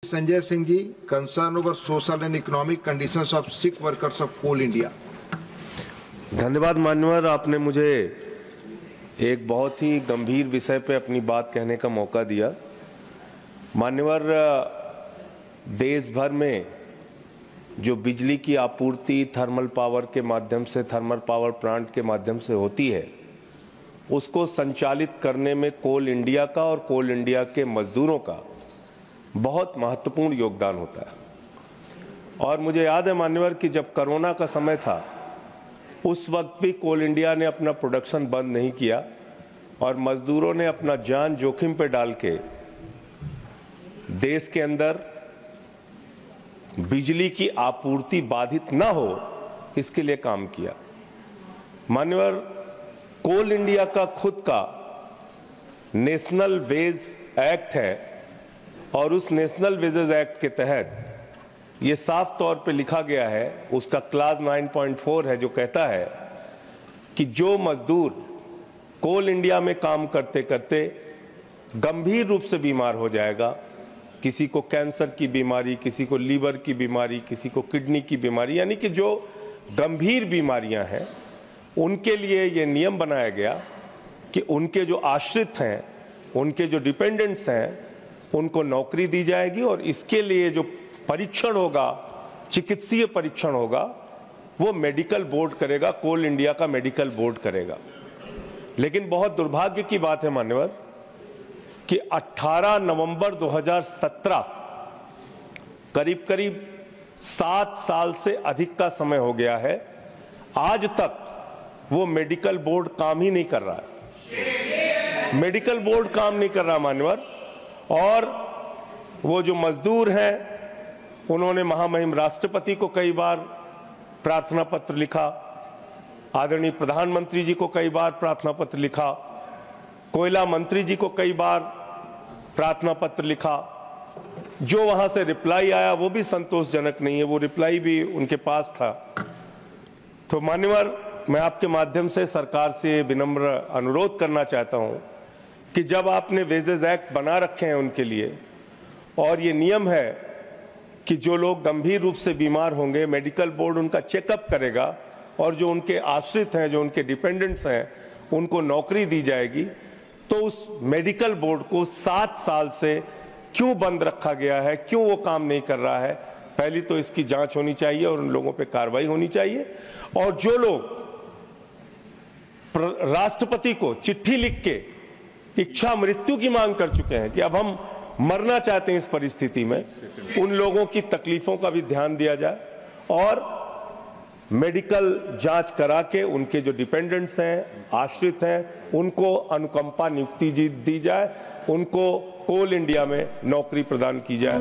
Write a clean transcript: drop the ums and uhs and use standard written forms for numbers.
Sanjay Singh ji, concern over social and economic conditions of Sikh workers of Coal India. धन्यवाद मान्यवर, आपने मुझे एक बहुत ही गंभीर विषय पे अपनी बात कहने का मौका दिया। मान्यवर, देश भर में जो बिजली की आपूर्ति थर्मल पावर के माध्यम से, थर्मल पावर प्लांट के माध्यम से होती है, उसको संचालित करने में कोल इंडिया का और कोल इंडिया के मजदूरों का बहुत महत्वपूर्ण योगदान होता है। और मुझे याद है मान्यवर कि जब कोरोना का समय था, उस वक्त भी कोल इंडिया ने अपना प्रोडक्शन बंद नहीं किया और मजदूरों ने अपना जान जोखिम पे डाल के देश के अंदर बिजली की आपूर्ति बाधित न हो, इसके लिए काम किया। मान्यवर, कोल इंडिया का खुद का नेशनल वेज एक्ट है और उस नेशनल वेजेस एक्ट के तहत ये साफ तौर पे लिखा गया है, उसका क्लास 9.4 है, जो कहता है कि जो मजदूर कोल इंडिया में काम करते करते गंभीर रूप से बीमार हो जाएगा, किसी को कैंसर की बीमारी, किसी को लीवर की बीमारी, किसी को किडनी की बीमारी, यानी कि जो गंभीर बीमारियां हैं, उनके लिए ये नियम बनाया गया कि उनके जो आश्रित हैं, उनके जो डिपेंडेंट्स हैं, उनको नौकरी दी जाएगी और इसके लिए जो परीक्षण होगा, चिकित्सीय परीक्षण होगा, वो मेडिकल बोर्ड करेगा, कोल इंडिया का मेडिकल बोर्ड करेगा। लेकिन बहुत दुर्भाग्य की बात है मान्यवर कि 18 नवंबर 2017, करीब करीब 7 साल से अधिक का समय हो गया है, आज तक वो मेडिकल बोर्ड काम ही नहीं कर रहा है। मेडिकल बोर्ड काम नहीं कर रहा मान्यवर। और वो जो मजदूर हैं, उन्होंने महामहिम राष्ट्रपति को कई बार प्रार्थना पत्र लिखा, आदरणीय प्रधानमंत्री जी को कई बार प्रार्थना पत्र लिखा, कोयला मंत्री जी को कई बार प्रार्थना पत्र लिखा। जो वहां से रिप्लाई आया वो भी संतोषजनक नहीं है, वो रिप्लाई भी उनके पास था। तो मान्यवर, मैं आपके माध्यम से सरकार से विनम्र अनुरोध करना चाहता हूं कि जब आपने वेजेस एक्ट बना रखे हैं उनके लिए, और ये नियम है कि जो लोग गंभीर रूप से बीमार होंगे, मेडिकल बोर्ड उनका चेकअप करेगा और जो उनके आश्रित हैं, जो उनके डिपेंडेंट्स हैं, उनको नौकरी दी जाएगी, तो उस मेडिकल बोर्ड को 7 साल से क्यों बंद रखा गया है, क्यों वो काम नहीं कर रहा है? पहली तो इसकी जांच होनी चाहिए और उन लोगों पे कार्रवाई होनी चाहिए। और जो लोग राष्ट्रपति को चिट्ठी लिख के इच्छा मृत्यु की मांग कर चुके हैं कि अब हम मरना चाहते हैं इस परिस्थिति में, उन लोगों की तकलीफों का भी ध्यान दिया जाए और मेडिकल जांच करा के उनके जो डिपेंडेंट्स हैं, आश्रित हैं, उनको अनुकंपा नियुक्ति दी जाए, उनको कोल इंडिया में नौकरी प्रदान की जाए।